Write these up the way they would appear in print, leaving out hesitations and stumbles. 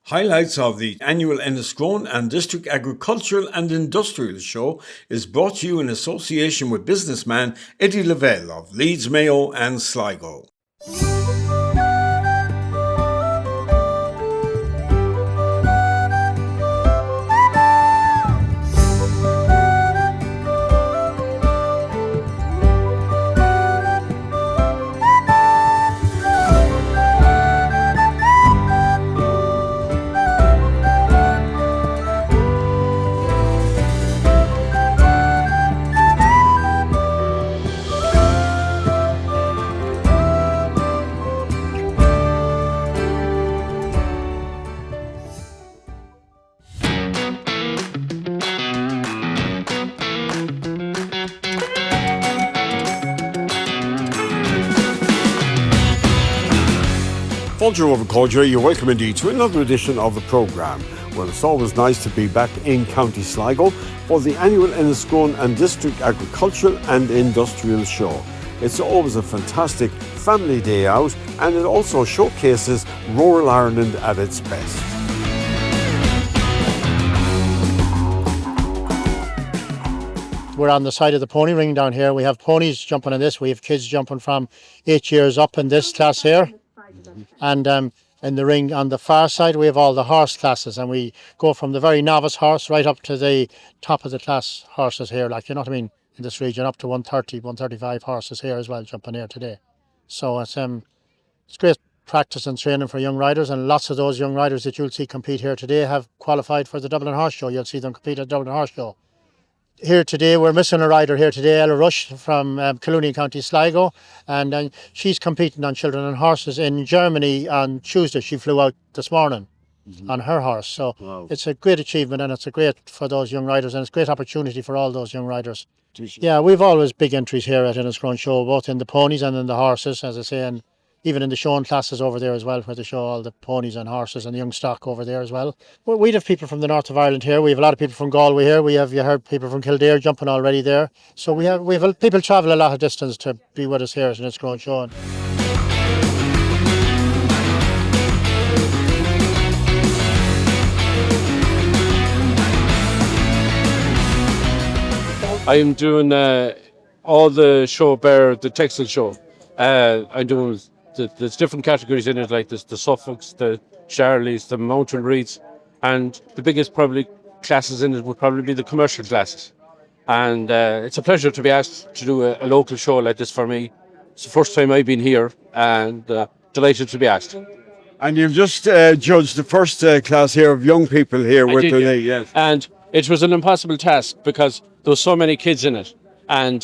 Highlights of the annual Enniscrone and District Agricultural and Industrial Show is brought to you in association with businessman Eddie Lavelle of Leeds, Mayo and Sligo. Folger over Codger, you're welcome indeed to another edition of the programme. Well, it's always nice to be back in County Sligo for the annual Enniscrone and District Agricultural and Industrial Show. It's always a fantastic family day out, and it also showcases rural Ireland at its best. We're on the side of the pony ring down here. We have ponies jumping on this. We have kids jumping from 8 years up in this class here. And in the ring on the far side, we have all the horse classes, and we go from the very novice horse right up to the top of the class horses here, like, you know what I mean, in this region, up to 130, 135 horses here as well, jumping here today. So it's great practice and training for young riders, and lots of those young riders that you'll see compete here today have qualified for the Dublin Horse Show. You'll see them compete at the Dublin Horse Show. Here today, we're missing a rider here today, Ella Rush from Colonia, County Sligo, and she's competing on Children and Horses in Germany on Tuesday. She flew out this morning on her horse, so wow. It's a great achievement, and it's a great for those young riders, and it's a great opportunity for all those young riders. Yeah, we've always big entries here at Enniscrone Show, both in the ponies and in the horses, as I say, and even in the showing classes over there as well, where they show all the ponies and horses and the young stock over there as well. We'd have people from the north of Ireland here. We have a lot of people from Galway here. You heard people from Kildare jumping already there. So we have people travel a lot of distance to be with us here at Enniscrone Show. I'm doing all the show bar the textile show. I'm doing there's different categories in it, like the Suffolks, the Charlies, the Mountain Reeds, and the biggest probably classes in it would probably be the commercial classes. And it's a pleasure to be asked to do a local show like this for me. It's the first time I've been here, and delighted to be asked. And you've just judged the first class here of young people here with the yes. And it was an impossible task because there were so many kids in it, and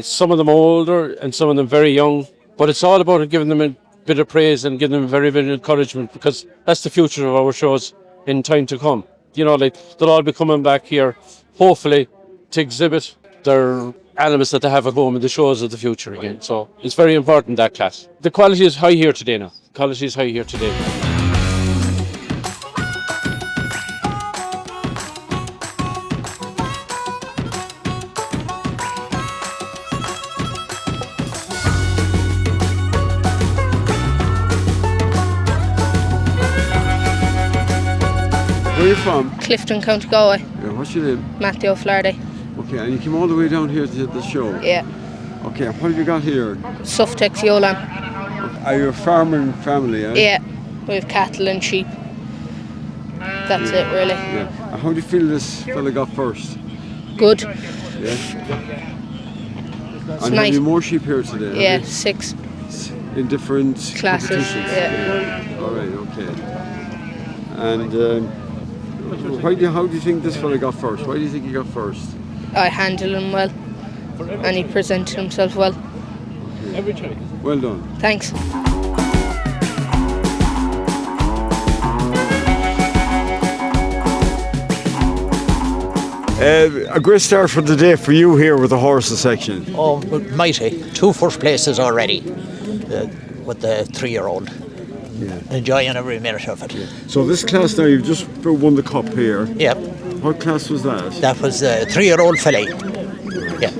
some of them older and some of them very young. But it's all about giving them a bit of praise and giving them very bit of encouragement, because that's the future of our shows in time to come. You know, like, they'll all be coming back here, hopefully, to exhibit their animals that they have at home in the shows of the future again. So it's very important, that class. The quality is high here today now. The quality is high here today. Where are you from? Clifton, County Galway. Yeah, what's your name? Matthew O'Flaherty. Okay, and you came all the way down here to the show? Yeah. Okay, what have you got here? Suftex Yolan. Are you a farming family? Yeah, we have cattle and sheep. That's it, really. Yeah. And how do you feel this fella got first? Good. Yeah. It's and nice. Have you more sheep here today? Yeah, 6. In different classes. competitions? Yeah. All right, okay. And how do you think this fella got first? Why do you think he got first? I handled him well, and he presented himself well. Okay. Every time. Well done. Thanks. A great start for the day for you here with the horses section. Oh, mighty. 2 first places already with the 3-year-old. Yeah. Enjoying every minute of it. Yeah. So this class now, you've just won the cup here. Yep. What class was that? That was a 3-year-old filly. Yeah.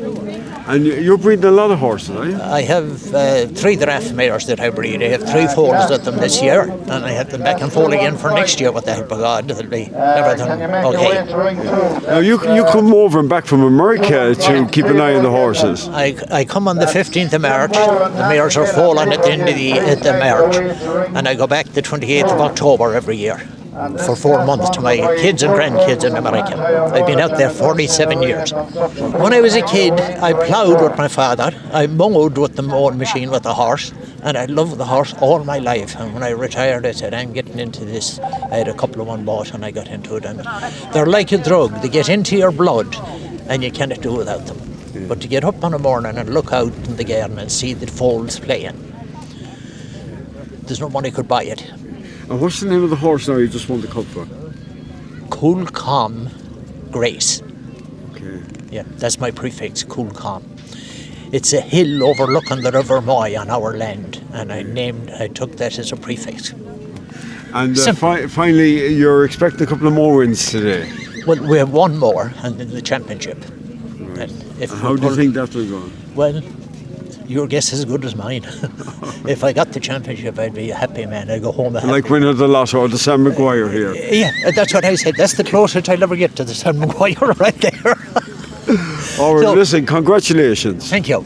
And you're breeding a lot of horses, are you? I have 3 draft mares that I breed. I have 3 foals at them this year, and I have them back and foal again for next year with the help of God. It'll be everything okay. Now you come over and back from America to keep an eye on the horses. I come on the 15th of March. The mares are foaling at the end of the March, and I go back the 28th of October every year for 4 months to my kids and grandkids in America. I've been out there 47 years. When I was a kid, I ploughed with my father. I mowed with the mowing machine with the horse, and I loved the horse all my life. And when I retired, I said, I'm getting into this. I had a couple of one bought, and I got into it. And they're like a drug. They get into your blood, and you cannot do without them. But to get up in the morning and look out in the garden and see the foals playing, there's no money could buy it. And what's the name of the horse now you just won the cup for? Cool, Calm, Grace. Okay. Yeah, that's my prefix, Cool, Calm. It's a hill overlooking the River Moy on our land, and I took that as a prefix. And finally, you're expecting a couple of more wins today. Well, we have 1 more and in the championship. Right. And how do you think that will go? Well, your guess is as good as mine. If I got the championship, I'd be a happy man. I'd go home happy. Like winning the lotto or the Sam Maguire here. Yeah, that's what I said. That's the closest I'll ever get to the Sam Maguire right there. All right, listen, congratulations. Thank you.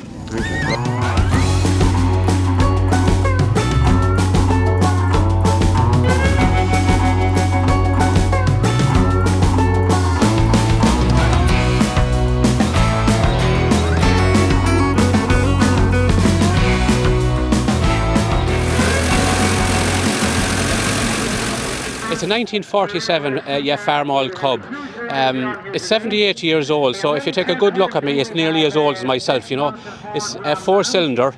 It's a 1947 Farmall Cub. It's 78 years old, so if you take a good look at me, it's nearly as old as myself, you know. It's a 4-cylinder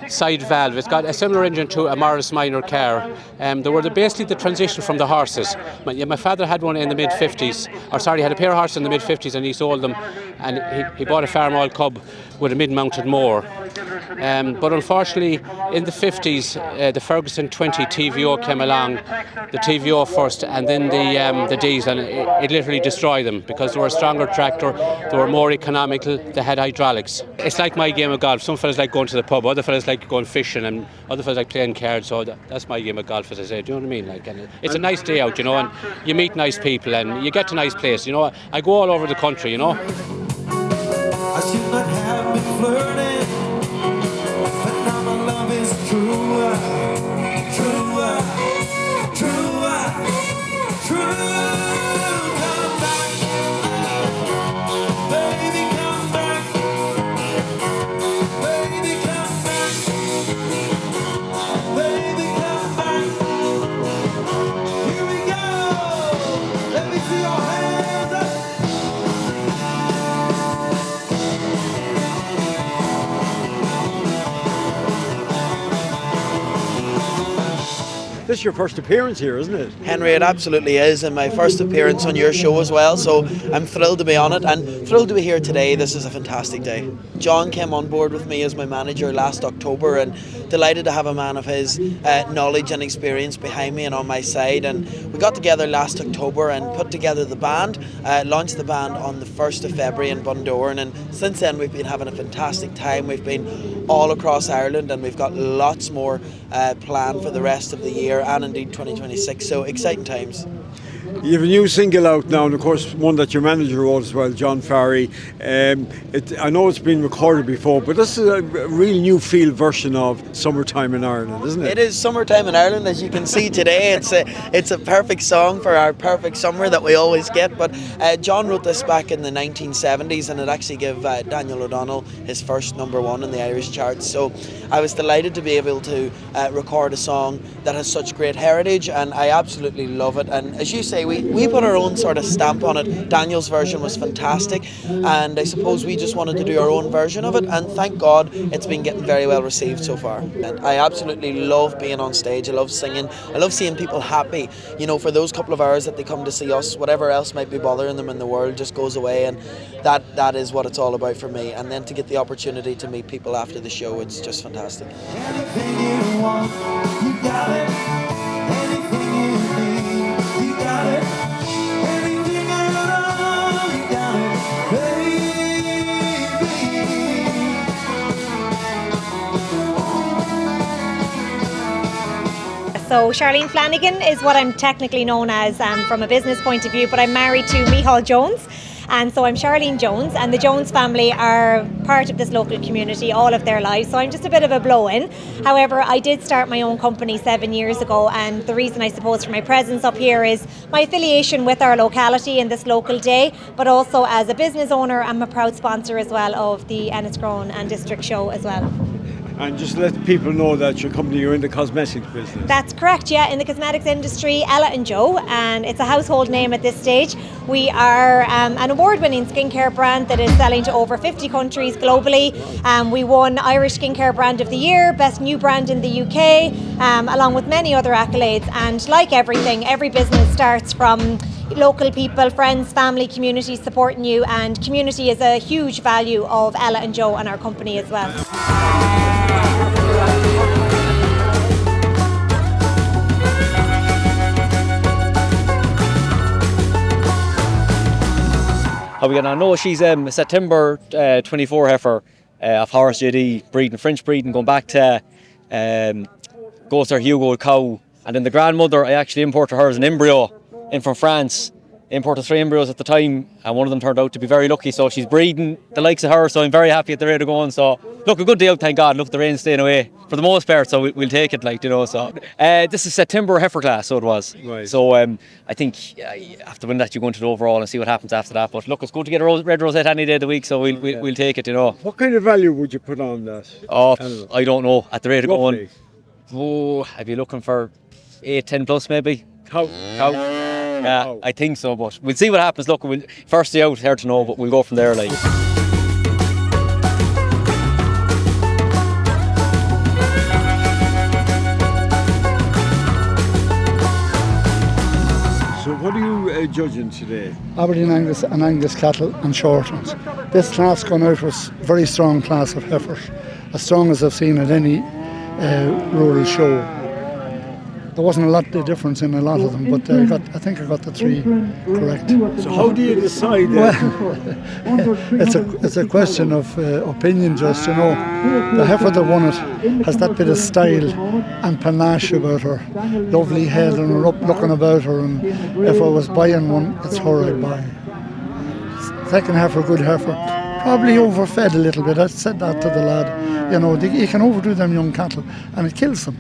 side valve. It's got a similar engine to a Morris Minor car. They were basically the transition from the horses. My father had one in the mid-50s, he had a pair of horses in the mid-50s and he sold them, and he bought a Farmall Cub with a mid-mounted mower. But unfortunately, in the 50s, the Ferguson 20 TVO came along, the TVO first, and then the diesel, and it literally destroyed them because they were a stronger tractor, they were more economical, they had hydraulics. It's like my game of golf. Some fellas like going to the pub, other fellas like going fishing, and other fellas like playing cards. So that's my game of golf, as I say. Do you know what I mean? Like, and it's a nice day out, you know, and you meet nice people and you get to nice places. You know, I go all over the country, you know. I should not have been flirting, but now my love is true, true. Come back, baby, come back, baby, come back, baby, come back. Here we go. Let me see your hands up. This is your first appearance here, isn't it? Henry, it absolutely is, and my first appearance on your show as well, so I'm thrilled to be on it and thrilled to be here today. This is a fantastic day. John came on board with me as my manager last October, and delighted to have a man of his knowledge and experience behind me and on my side. And we got together last October and put together the band, launched the band on the 1st of February in Bundoran, and since then we've been having a fantastic time. We've been all across Ireland and we've got lots more planned for the rest of the year and indeed 2026, so exciting times. You have a new single out now, and of course one that your manager wrote as well, John Farry. I know it's been recorded before, but this is a real new feel version of Summertime in Ireland, isn't it? It is Summertime in Ireland, as you can see today. It's a perfect song for our perfect summer that we always get. But John wrote this back in the 1970s, and it actually gave Daniel O'Donnell his first #1 in the Irish charts. So I was delighted to be able to record a song that has such great heritage, and I absolutely love it. And as you say, we put our own sort of stamp on it. Daniel's version was fantastic, and I suppose we just wanted to do our own version of it, and thank God it's been getting very well received so far. And I absolutely love being on stage. I love singing. I love seeing people happy. You know, for those couple of hours that they come to see us, whatever else might be bothering them in the world just goes away, and that is what it's all about for me. And then to get the opportunity to meet people after the show, it's just fantastic. Anything you want, you got it. Anything you need, you got it. Anything at all, you got it, baby. So Charlene Flanagan is what I'm technically known as from a business point of view, but I'm married to Micheál Jones. And so I'm Charlene Jones, and the Jones family are part of this local community all of their lives, so I'm just a bit of a blow-in. However, I did start my own company 7 years ago, and the reason I suppose for my presence up here is my affiliation with our locality in this local day, but also as a business owner, I'm a proud sponsor as well of the Enniscrone and District Show as well. And just let people know that your company, you're in the cosmetics business. That's correct, yeah, in the cosmetics industry, Ella and Joe, and it's a household name at this stage. We are an award-winning skincare brand that is selling to over 50 countries globally. We won Irish Skincare Brand of the Year, Best New Brand in the UK, along with many other accolades. And like everything, every business starts from local people, friends, family, community supporting you, and community is a huge value of Ella and Joe and our company as well. How we getting on? No, she's a September 24 heifer of Horse JD breeding, French breeding, going back to Gosser Hugo cow. And then the grandmother, I actually imported her as an embryo in from France. Imported 3 embryos at the time, and one of them turned out to be very lucky, so she's breeding the likes of her, so I'm very happy at the rate of going. So look, a good day out, thank God. Look, the rain's staying away for the most part, so we'll take it, like, you know. So this is September heifer class, so it was. Right. So I think after winning that, you go into the overall and see what happens after that. But look, it's good to get a red rosette any day of the week, so we'll take it, you know. What kind of value would you put on that? Oh, I don't know. At the rate of Roughly. going, I'd be looking for 8-10 plus maybe. Cow. Yeah, I think so, but we'll see what happens. Look, first day out, hard to know, but we'll go from there, like. So what are you judging today? Aberdeen Angus and Angus cattle and shortens. This class gone out was a very strong class of heifers, as strong as I've seen at any rural show. There wasn't a lot of difference in a lot of them, but I think I got the 3 correct. So how do you decide? It's a question of opinion, just, you know. The heifer that won it has that bit of style and panache about her, lovely head and her up looking about her, and if I was buying one, it's her I'd buy. Second heifer, good heifer. Probably overfed a little bit. I said that to the lad. You know, you can overdo them young cattle, and it kills them.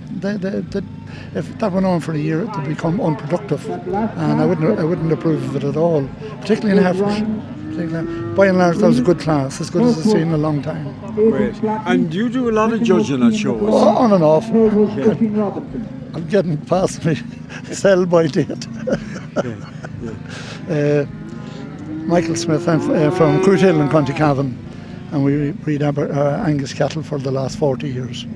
If that went on for a year, they become unproductive, and I wouldn't approve of it at all. Particularly in heifers. By and large, that was a good class, as good as I've seen in a long time. Great. And you do a lot of judging at shows? On and off. I'm getting past my sell-by date. Michael Smith, I'm from Cruithill in County Cavan, and we breed Angus cattle for the last 40 years.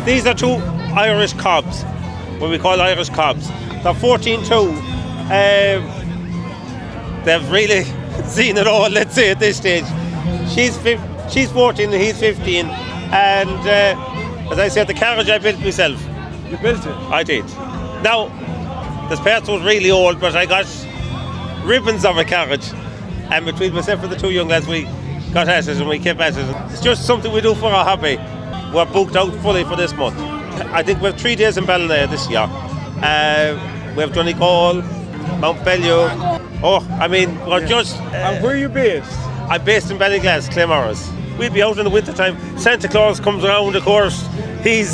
These are 2 Irish cobs, what we call Irish cobs. They're 14-2. They've really seen it all, let's say, at this stage. She's 14 and he's 15. And as I said, the carriage I built myself. You built it? I did. Now, the spare was really old, but I got ribbons of a carriage. And between myself and the 2 young lads, we got at it and we kept at it. It's just something we do for our hobby. We're booked out fully for this month. I think we have 3 days in Ballina this year. We have Donegal, Mount Bellew. Oh, I mean, we're just... and where are you based? I'm based in Ballyglass, Claremorris. We'd be out in the winter time. Santa Claus comes around, of course. He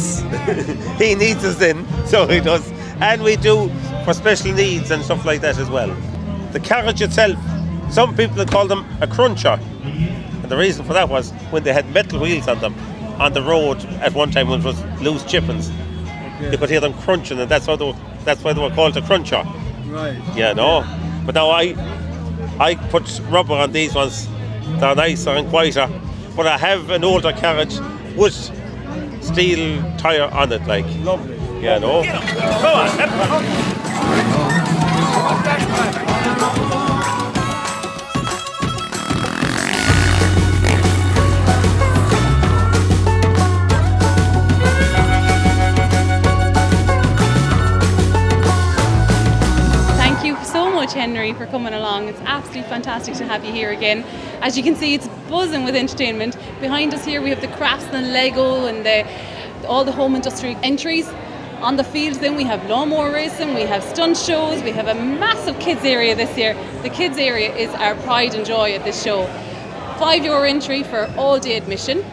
needs us then, so he does. And we do for special needs and stuff like that as well. The carriage itself, some people call them a cruncher. And the reason for that was when they had metal wheels on them on the road at one time when it was loose chippings. Okay. You could hear them crunching, and that's why they were called a cruncher. Right. Yeah, no. But now I put rubber on these ones. They're nicer and quieter. But I have an older carriage with steel tyre on it, like. Lovely. Yeah, no. Go on. coming along. It's absolutely fantastic to have you here again. As you can see, it's buzzing with entertainment. Behind us here we have the crafts and Lego and all the home industry entries. On the fields then we have lawnmower racing, we have stunt shows, we have a massive kids area this year. The kids area is our pride and joy at this show. €5 entry for all day admission.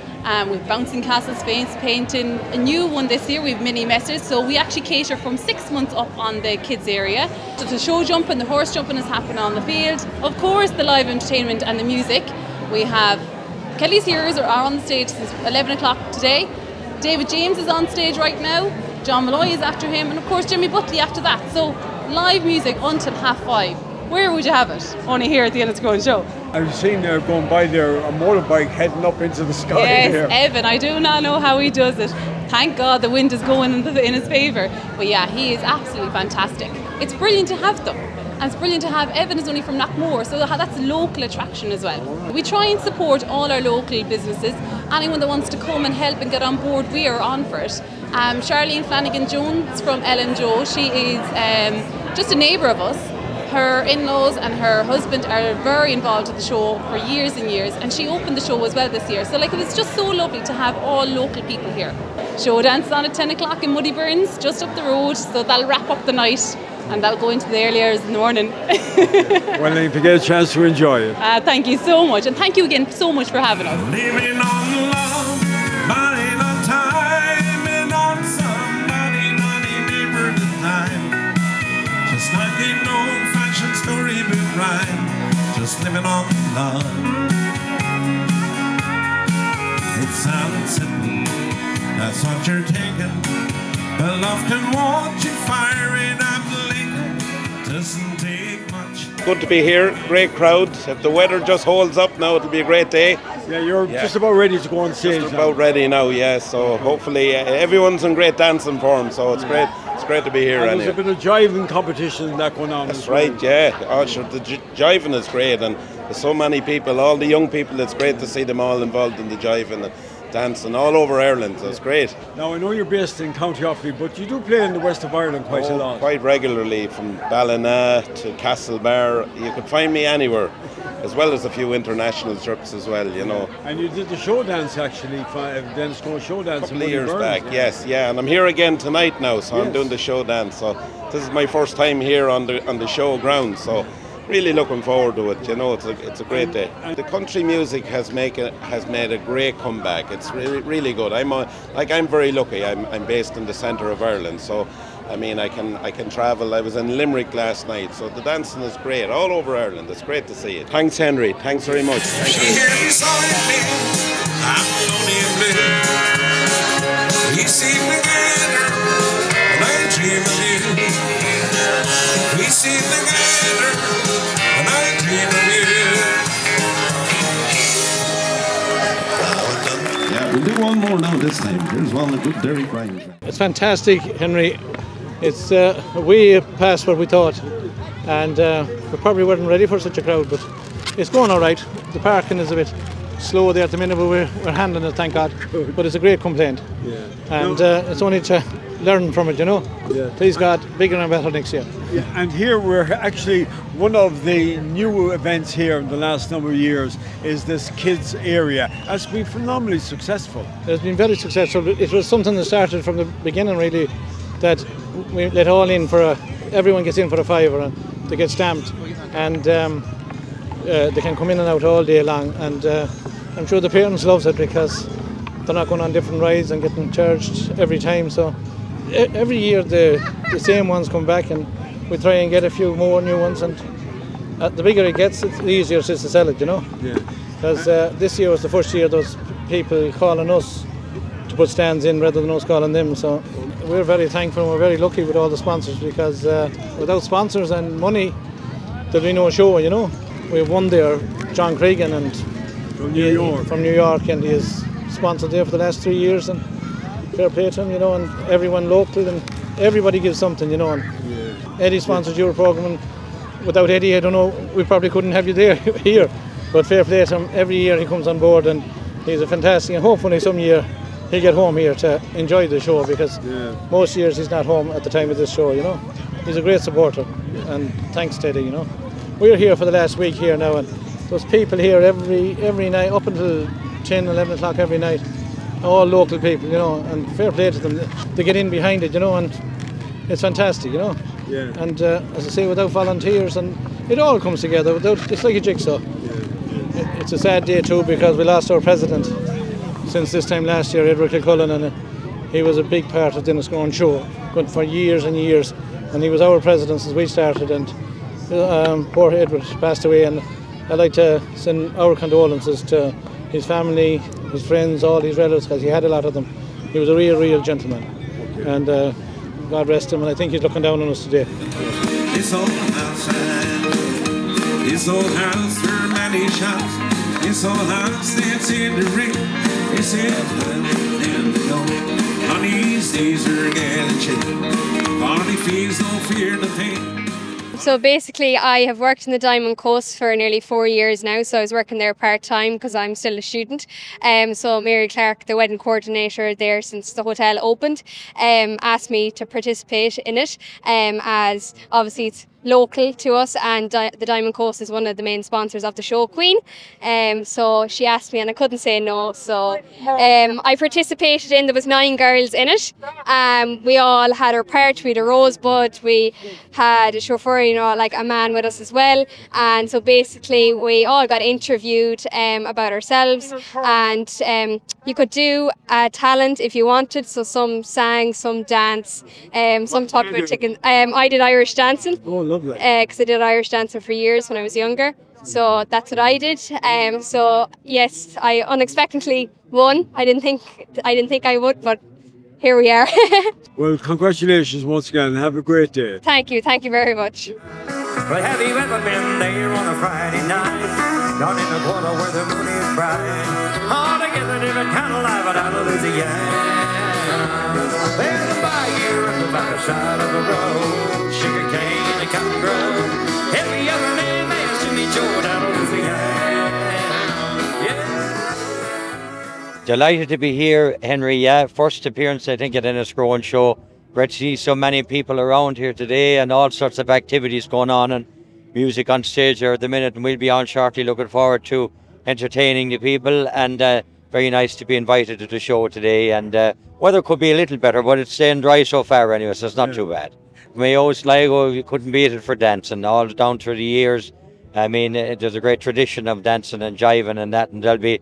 With bouncing castles, face painting, a new one this year, we have mini messes, so we actually cater from 6 months up on the kids area. So the show jumping, the horse jumping is happening on the field. Of course the live entertainment and the music. We have Kelly's Heroes are on the stage since 11 o'clock today. David James is on stage right now, John Molloy is after him, and of course Jimmy Buckley after that. So live music until 5:30. Where would you have it? Only here at the Enniscrone show. I've seen there going by there a motorbike heading up into the sky. Yes, there. Evan, I do not know how he does it. Thank God the wind is going in his favour. But yeah, he is absolutely fantastic. It's brilliant to have them. And it's brilliant to have Evan is only from Knockmore, so that's a local attraction as well. We try and support all our local businesses. Anyone that wants to come and help and get on board, we are on for it. Charlene Flanagan-Jones from Ellen Joe, she is just a neighbour of us. Her in-laws and her husband are very involved in the show for years and years, and she opened the show as well this year. So it was just so lovely to have all local people here. Show dance on at 10 o'clock in Muddy Burns, just up the road, so that'll wrap up the night and that'll go into the early hours in the morning. Well, if you get a chance to enjoy it. Thank you so much, and thank you again so much for having us. Living on love, buying on time, and on somebody, money, neighbor to time. Just like an old-fashioned storybook rhyme, just living on love. It sounds simple, that's what you're taking, but love can want you firing up the link. Doesn't take much. Good to be here, great crowd. If the weather just holds up now, it'll be a great day. Yeah, you're just about ready to go on stage. Just about ready now, yeah. So hopefully everyone's in great dancing form, so it's great. It's great to be here. And there's a bit of jiving competition and that going on. That's right, yeah. Oh, sure, the jiving is great, and there's so many people, all the young people, it's great to see them all involved in the jiving and dancing all over Ireland, so it's great. Now, I know you're based in County Offaly, but you do play in the west of Ireland quite a lot. Quite regularly, from Ballina to Castlebar. You could find me anywhere, as well as a few international trips as well, you know. And you did the show dance, actually, the Enniscrone show dance. A couple of years back, yes, yeah. And I'm here again tonight now, so I'm doing the show dance. So this is my first time here on the show ground, so really looking forward to it. You know, it's a great day. The country music has made a great comeback. It's really good. I'm very lucky. I'm based in the centre of Ireland, so I mean I can travel. I was in Limerick last night, so the dancing is great all over Ireland. It's great to see it. Thanks, Henry. Thanks very much. Thank We'll do one more now this time. Here's one of the good Derry Grimes. It's fantastic, Henry. It's way past what we thought, and we probably weren't ready for such a crowd, but it's going all right. The parking is a bit slow there at the minute, but we're handling it, thank God. But it's a great complaint, and it's only to learn from it, you know. Please God, bigger and better next year. Yeah, and here we're actually, one of the new events here in the last number of years is this kids area. It's been phenomenally successful. It's been very successful. It was something that started from the beginning, really, that we let all in everyone gets in for a £5 and they get stamped, and they can come in and out all day long, and I'm sure the parents love it because they're not going on different rides and getting charged every time. So every year the same ones come back, and we try and get a few more new ones, and the bigger it gets, the easier it is to sell it, you know. Because this year was the first year there was people calling us to put stands in rather than us calling them, so we're very thankful and we're very lucky with all the sponsors, because without sponsors and money there'll be no show, you know. We have one there, John Cregan, and from New York, and he is sponsored there for the last 3 years, and fair play to him, you know, and everyone local, and everybody gives something, you know. And Eddie sponsored your programme, and without Eddie, I don't know, we probably couldn't have you there here, but fair play to him. Every year he comes on board, and he's a fantastic, and hopefully some year he'll get home here to enjoy the show, because most years he's not home at the time of this show, you know. He's a great supporter, and thanks to Eddie, you know. we're here for the last week here now, and there's people here every night up until 10, 11 o'clock every night. All local people, you know, and fair play to them. They get in behind it, you know, and it's fantastic, you know. Yeah. And as I say, without volunteers, and it all comes together. It's like a jigsaw. It's a sad day too because we lost our president since this time last year, Edward Kilcullen, and he was a big part of the Enniscrone show, good for years and years. And he was our president since we started, and poor Edward passed away. And I'd like to send our condolences to his family, his friends, all his relatives, because he had a lot of them. He was a real gentleman. Okay. And God rest him, and I think he's looking down on us today. This old house, this old house, there are many shops. This old house that's in the ring. It's in the go. On these days are getting cheap. Body feels no fear, no pain. So basically I have worked in the Diamond Coast for nearly 4 years now, so I was working there part-time because I'm still a student. So Mary Clark, the wedding coordinator there since the hotel opened, asked me to participate in it, as obviously it's local to us, and the Diamond Coast is one of the main sponsors of the show Queen. So she asked me and I couldn't say no, so I participated in. There was 9 girls in it. We all had our part. We had a rosebud, we had a chauffeur, you know, like a man with us as well, and so basically we all got interviewed about ourselves, and you could do a talent if you wanted, so some sang, some danced, some talked about chicken. I did Irish dancing. Lovely. Because I did Irish dancing for years when I was younger, so that's what I did. So yes, I unexpectedly won. I didn't think I would, but here we are. Well, congratulations once again. Have a great day. Thank you very much. But have you ever been there on a Friday night, down in the corner where the moon is bright, all together different kind of life out of Louisiana? There's a bayou on the back side of the road, sugar cane. Every other name is Jimmy down in Louisiana. Yeah. Delighted to be here, Henry. Yeah, first appearance I think at Enniscrone show. Great to see so many people around here today, and all sorts of activities going on, and music on stage there at the minute, and we'll be on shortly. Looking forward to entertaining the people, and very nice to be invited to the show today. And weather could be a little better, but it's staying dry so far anyway, so it's not too bad. Mayo, Sligo, you couldn't beat it for dancing all down through the years. I mean, there's a great tradition of dancing and jiving and that, and they'll be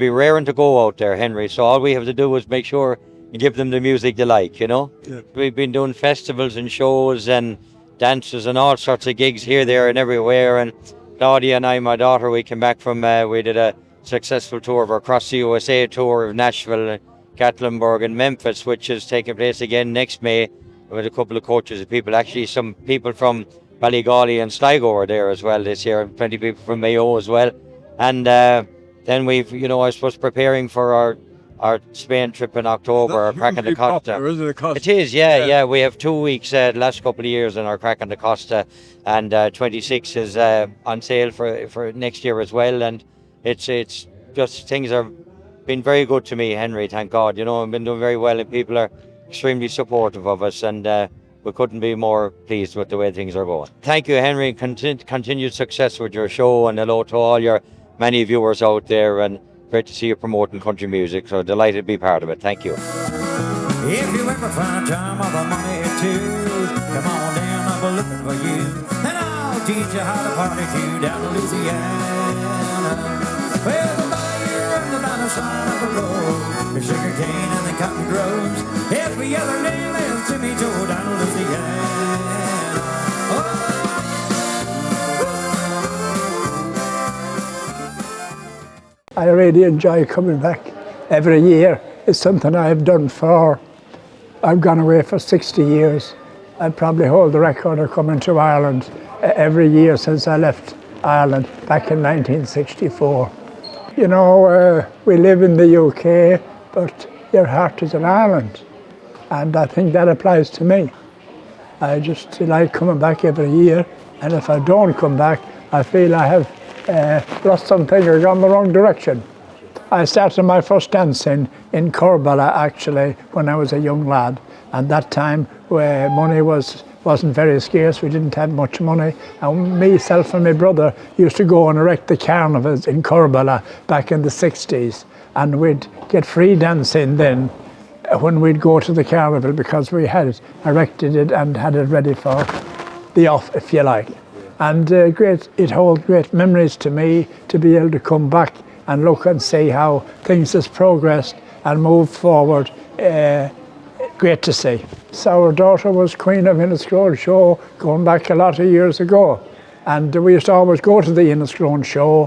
raring to go out there, Henry. So all we have to do is make sure you give them the music they like, you know. Yeah. We've been doing festivals and shows and dances and all sorts of gigs here, there, and everywhere. And Claudia and I, my daughter, we came back from, we did a successful tour of our Across the USA tour of Nashville, Gatlinburg, and Memphis, which is taking place again next May. With a couple of coaches of people, actually some people from Ballygawley and Sligo are there as well this year, and plenty of people from Mayo as well. And then we've, you know, I suppose preparing for our Spain trip in October, our Crack and the Costa. It is, yeah. We have 2 weeks the last couple of years in our Crack and the Costa, and 26 is on sale for next year as well. And it's just things are been very good to me, Henry, thank God. You know, I've been doing very well, and people are extremely supportive of us, and we couldn't be more pleased with the way things are going. Thank you, Henry. Continued success with your show, and hello to all your many viewers out there, and great to see you promoting country music, so delighted to be part of it. Thank you. If you ever find time or the money too, come on down, I'll be looking for you, and I'll teach you how to party too down in Louisiana. Well, the bayou and the down the side of the road, the sugar cane and the cotton grows. Every other name is Jimmy Joe down in Louisiana. I really enjoy coming back every year. It's something I've done I've gone away for 60 years. I probably hold the record of coming to Ireland every year since I left Ireland back in 1964. You know, we live in the UK, but your heart is in Ireland. And I think that applies to me. I just like coming back every year, and if I don't come back, I feel I have lost something or gone the wrong direction. I started my first dancing in Corbala actually when I was a young lad, and that time where money was wasn't very scarce. We didn't have much money. And myself and my brother used to go and erect the carnivals in Curbala back in the 60s. And we'd get free dancing then when we'd go to the carnival, because we had erected it and had it ready for the off, if you like. And it holds great memories to me to be able to come back and look and see how things has progressed and moved forward. Great to see. So our daughter was Queen of Enniscrone show going back a lot of years ago. And we used to always go to the Enniscrone show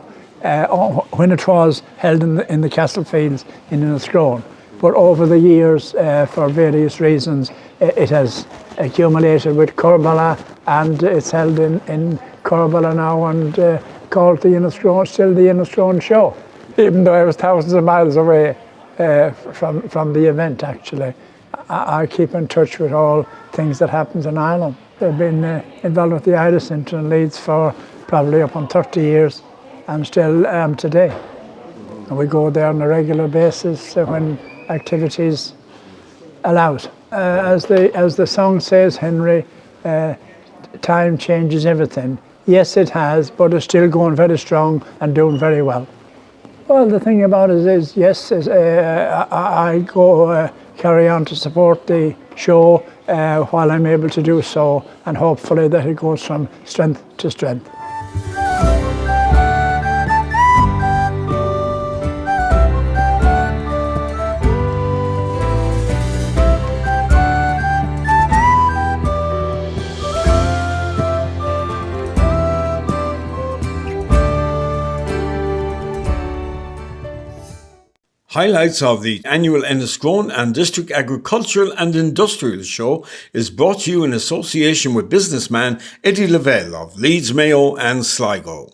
when it was held in the Castle Fields in Enniscrone. But over the years, for various reasons, it has accumulated with Curbala, and it's held in Curbala now and called the Enniscrone, still the Enniscrone show. Even though I was thousands of miles away from the event, actually. I keep in touch with all things that happens in Ireland. I've been involved with the Irish Centre in Leeds for probably up on 30 years and still am today. And we go there on a regular basis when activities allow it. As the song says, Henry, time changes everything. Yes, it has, but it's still going very strong and doing very well. Well, the thing about it is, yes, I go carry on to support the show while I'm able to do so, and hopefully that it goes from strength to strength. Highlights of the annual Enniscrone and District Agricultural and Industrial Show is brought to you in association with businessman Eddie Lavelle of Leeds, Mayo and Sligo.